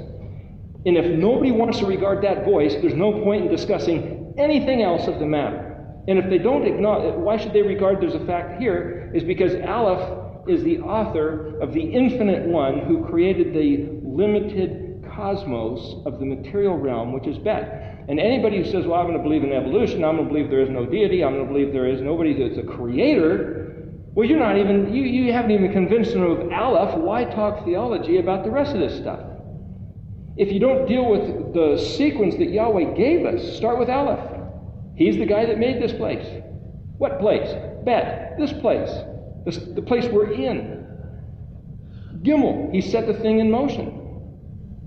And if nobody wants to regard that voice, there's no point in discussing anything else of the matter. And if they don't acknowledge, why should they regard there's a fact here? Is because Aleph is the author of the infinite one who created the limited cosmos of the material realm, which is Bet. And anybody who says, well, I'm going to believe in evolution, I'm going to believe there is no deity, I'm going to believe there is nobody that's a creator, well, you're not even, you haven't even convinced them of Aleph. Why talk theology about the rest of this stuff? If you don't deal with the sequence that Yahweh gave us, start with Aleph. He's the guy that made this place. What place? Bet. This place. The place we're in. Gimel. He set the thing in motion.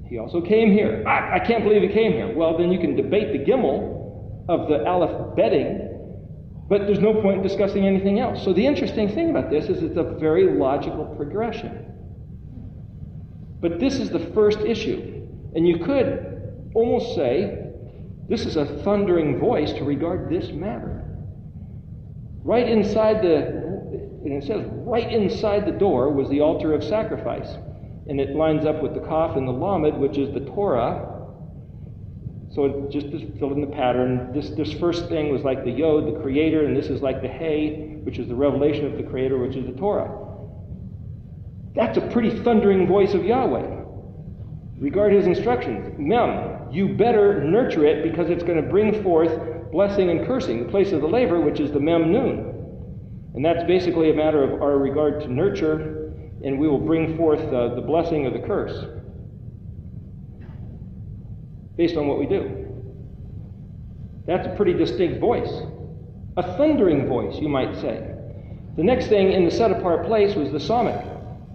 He also came here. I can't believe he came here. Well, then you can debate the Gimel of the Aleph betting, but there's no point in discussing anything else. So the interesting thing about this is it's a very logical progression. But this is the first issue. And you could almost say, this is a thundering voice to regard this matter. Right inside and it says right inside the door was the altar of sacrifice. And it lines up with the Kaf and the Lamed, which is the Torah. So it just is filled in the pattern. This first thing was like the Yod, the Creator, and this is like the Hey, which is the revelation of the Creator, which is the Torah. That's a pretty thundering voice of Yahweh. Regard his instructions. Mem, you better nurture it because it's going to bring forth blessing and cursing, the place of the labor, which is the Mem Nun. And that's basically a matter of our regard to nurture, and we will bring forth the blessing or the curse based on what we do. That's a pretty distinct voice. A thundering voice, you might say. The next thing in the set-apart place was the Psalmic.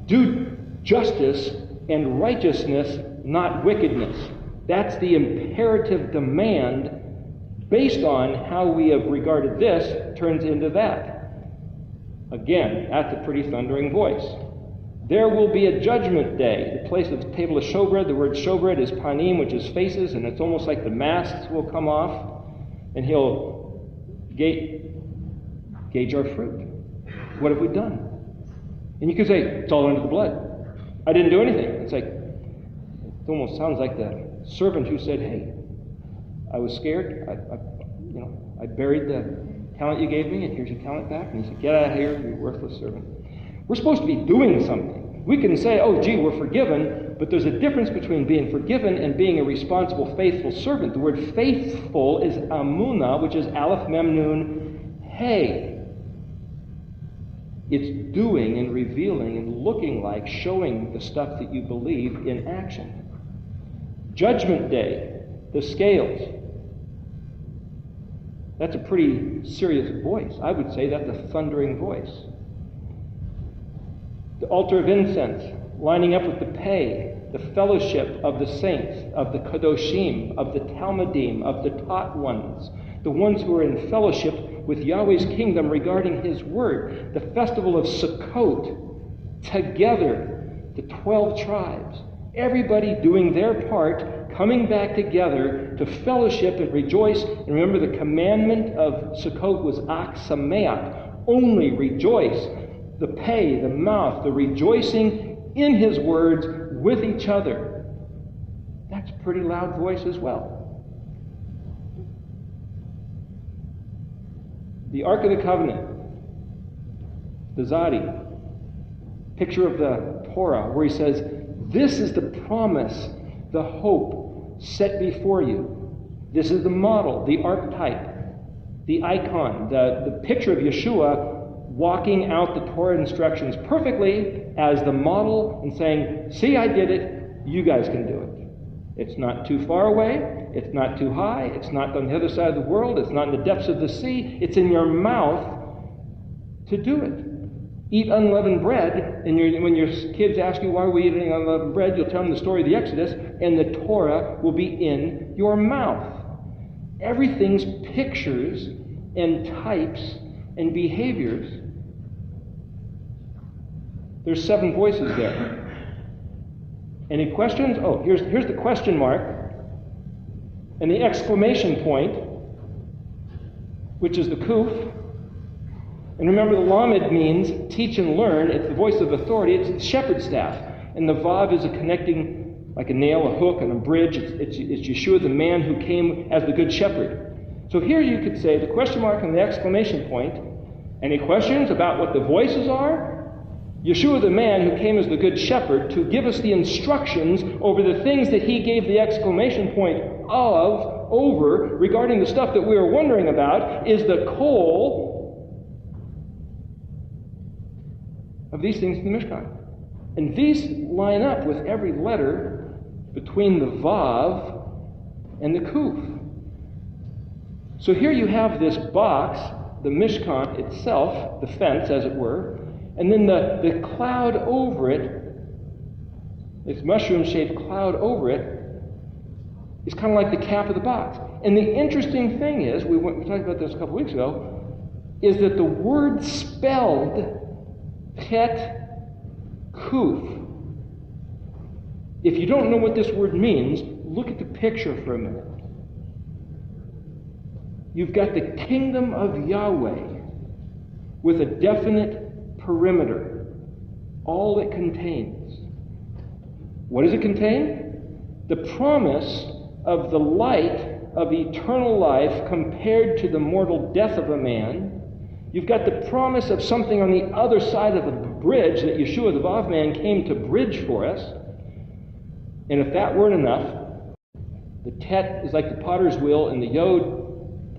Do justice and righteousness, not wickedness. That's the imperative demand based on how we have regarded this turns into that. Again, that's a pretty thundering voice. There will be a judgment day. The place of the table of showbread, the word showbread is panim, which is faces, and it's almost like the masks will come off, and he'll gauge our fruit. What have we done? And you could say, it's all under the blood. I didn't do anything. It's like, it almost sounds like the servant who said, hey, I was scared. I buried the talent you gave me, and here's your talent back. And he said, get out of here, you worthless servant. We're supposed to be doing something. We can say, oh, gee, we're forgiven, but there's a difference between being forgiven and being a responsible, faithful servant. The word faithful is amunah, which is aleph, mem, nun, hey. It's doing and revealing and looking like, showing the stuff that you believe in action. Judgment Day, the scales. That's a pretty serious voice. I would say that's a thundering voice. The altar of incense, lining up with the pay, the fellowship of the saints, of the kadoshim, of the talmudim, of the taught ones, the ones who are in fellowship with Yahweh's kingdom regarding his word, the festival of Sukkot, together, the 12 tribes, everybody doing their part, coming back together to fellowship and rejoice. And remember, the commandment of Sukkot was Ak Sameach. only rejoice. The pay, the mouth, the rejoicing in his words with each other. That's a pretty loud voice as well. The Ark of the Covenant, the Zadi, picture of the Torah, where he says, this is the promise, the hope set before you. This is the model, the archetype, the icon, the picture of Yeshua walking out the Torah instructions perfectly as the model and saying, see, I did it, you guys can do it. It's not too far away, it's not too high, it's not on the other side of the world, it's not in the depths of the sea, it's in your mouth to do it. Eat unleavened bread, and when your kids ask you why are we eating unleavened bread, you'll tell them the story of the Exodus, and the Torah will be in your mouth. Everything's pictures and types and behaviors. There's 7 voices there. Any questions? Oh, here's the question mark and the exclamation point, which is the kuf. And remember, the lamed means teach and learn. It's the voice of authority. It's the shepherd's staff. And the vav is a connecting, like a nail, a hook, and a bridge. It's Yeshua, the man who came as the good shepherd. So here you could say the question mark and the exclamation point. Any questions about what the voices are? Yeshua, the man who came as the good shepherd to give us the instructions over the things that he gave the exclamation point over regarding the stuff that we are wondering about, is the coal of these things in the Mishkan. And these line up with every letter between the Vav and the Kuf. So here you have this box, the Mishkan itself, the fence as it were, and then the cloud over it, this mushroom-shaped cloud over it, is kind of like the cap of the box. And the interesting thing is, we talked about this a couple weeks ago, is that the word spelled Pet Kuf. If you don't know what this word means, look at the picture for a minute. You've got the kingdom of Yahweh with a definite perimeter. All it contains. What does it contain? The promise of the light of eternal life compared to the mortal death of a man. You've got the promise of something on the other side of the bridge that Yeshua, the Vav man, came to bridge for us. And if that weren't enough, the Tet is like the potter's wheel, and the Yod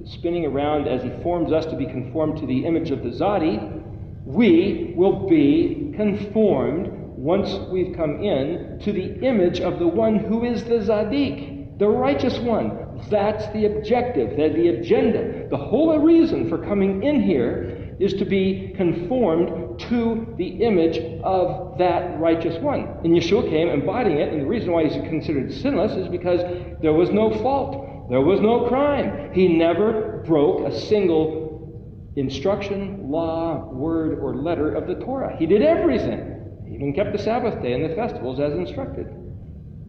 spinning around as he forms us to be conformed to the image of the Zadi. We will be conformed, once we've come in, to the image of the one who is the Zadik, the righteous one. That's the objective, the agenda. The whole reason for coming in here is to be conformed to the image of that righteous one. And Yeshua came embodying it, and the reason why he's considered sinless is because there was no fault. There was no crime. He never broke a single instruction, law, word, or letter of the Torah. He did everything. He even kept the Sabbath day and the festivals as instructed.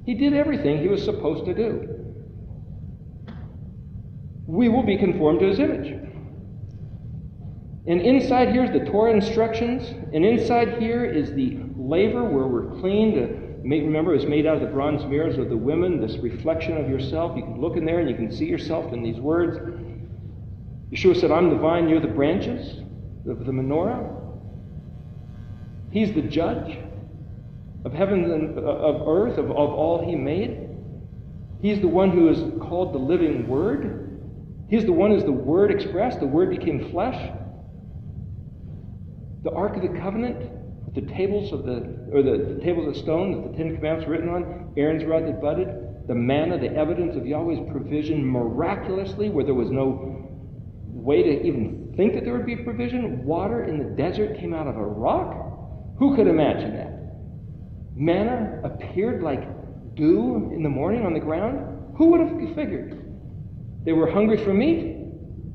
He did everything he was supposed to do. We will be conformed to his image. And inside here is the Torah instructions, and inside here is the laver where we're cleaned. Remember, it was made out of the bronze mirrors of the women, this reflection of yourself. You can look in there and you can see yourself in these words. Yeshua said, I'm the vine, you're the branches of the menorah. He's the judge of heaven and of earth, of all he made. He's the one who is called the living Word. He's the one who's the Word expressed. The Word became flesh. The Ark of the Covenant, the tables of the tables of stone that the Ten Commandments were written on, Aaron's rod that budded, the manna, the evidence of Yahweh's provision miraculously, where there was no way to even think that there would be provision. Water in the desert came out of a rock. Who could imagine that? Manna appeared like dew in the morning on the ground. Who would have figured? They were hungry for meat.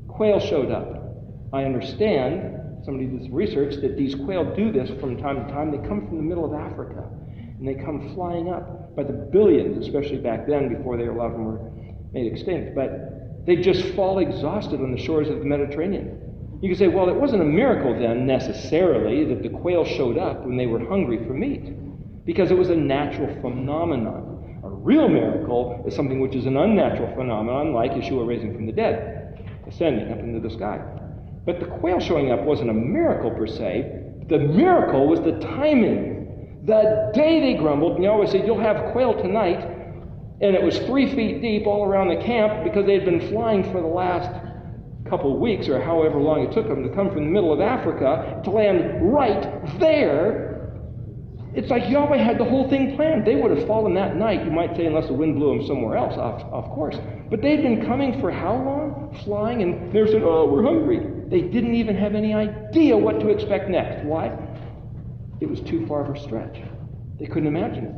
Quail showed up. I understand, somebody did some research, that these quail do this from time to time. They come from the middle of Africa, and they come flying up by the billions, especially back then before a lot of them were made extinct. But they just fall exhausted on the shores of the Mediterranean. You can say, well, it wasn't a miracle then necessarily that the quail showed up when they were hungry for meat, because it was a natural phenomenon. A real miracle is something which is an unnatural phenomenon, like Yeshua raising from the dead, ascending up into the sky. But the quail showing up wasn't a miracle per se. The miracle was the timing. The day they grumbled, and Yahweh said, you'll have quail tonight, and it was 3 feet deep all around the camp because they had been flying for the last couple of weeks or however long it took them to come from the middle of Africa to land right there. It's like Yahweh had the whole thing planned. They would have fallen that night, you might say, unless the wind blew them somewhere else, of course. But they'd been coming for how long? Flying, and they said, oh, we're hungry. They didn't even have any idea what to expect next. Why? It was too far of a stretch. They couldn't imagine it.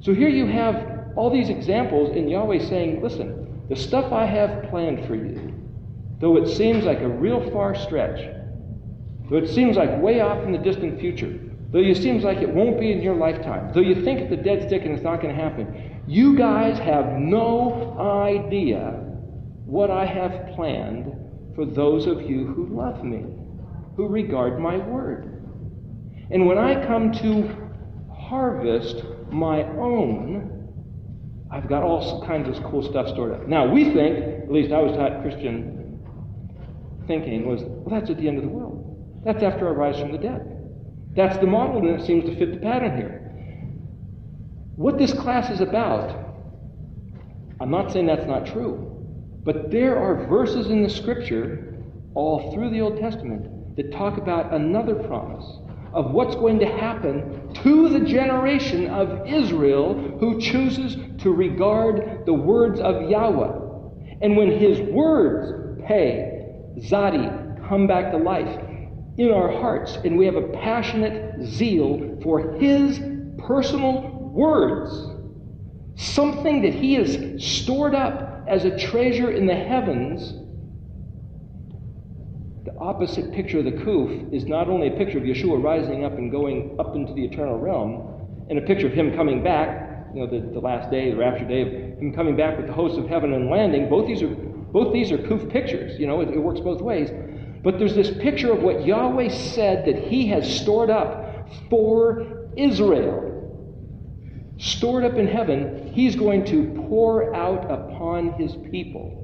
So here you have all these examples, and Yahweh saying, listen, the stuff I have planned for you, though it seems like a real far stretch, though it seems like way off in the distant future, though it seems like it won't be in your lifetime, though you think it's a dead stick and it's not going to happen, you guys have no idea what I have planned for those of you who love me, who regard my word. And when I come to harvest my own, I've got all kinds of cool stuff stored up. Now, we think, at least I was taught Christian thinking, was, well, that's at the end of the world. That's after I rise from the dead. That's the model, and it seems to fit the pattern here. What this class is about, I'm not saying that's not true, but there are verses in the Scripture, all through the Old Testament, that talk about another promise of what's going to happen to the generation of Israel who chooses to regard the words of Yahweh. And when his words, Zadi, come back to life in our hearts, and we have a passionate zeal for his personal words, something that he has stored up as a treasure in the heavens. The opposite picture of the Kuf is not only a picture of Yeshua rising up and going up into the eternal realm, and a picture of him coming back, the last day, the rapture day, of him coming back with the hosts of heaven and landing. Both these are Kuf pictures. It works both ways. But there's this picture of what Yahweh said that he has stored up for Israel. Stored up in heaven, he's going to pour out upon his people.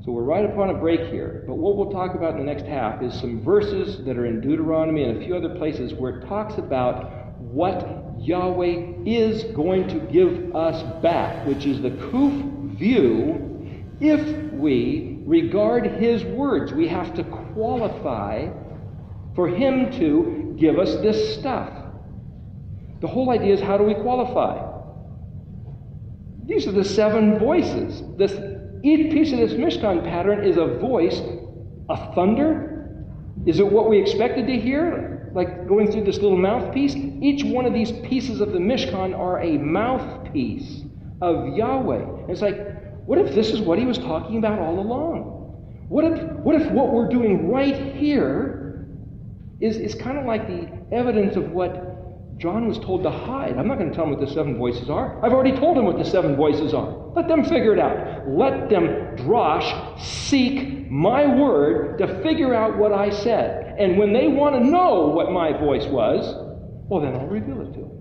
So we're right upon a break here, but what we'll talk about in the next half is some verses that are in Deuteronomy and a few other places where it talks about what Yahweh is going to give us back, which is the Kuf view. If we regard his words, we have to qualify for him to give us this stuff. The whole idea is, how do we qualify? These are the 7 voices. Each piece of this Mishkan pattern is a voice, a thunder. Is it what we expected to hear? Like going through this little mouthpiece? Each one of these pieces of the Mishkan are a mouthpiece of Yahweh. And it's like, what if this is what he was talking about all along? What if what we're doing right here is kind of like the evidence of what John was told to hide? I'm not going to tell him what the 7 voices are. I've already told him what the 7 voices are. Let them figure it out. Let them, drosh, seek my word to figure out what I said. And when they want to know what my voice was, well, then I'll reveal it to them.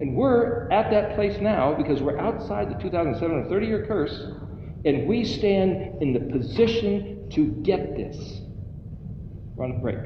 And we're at that place now because we're outside the 2007 or 30-year curse, and we stand in the position to get this. We're on a break.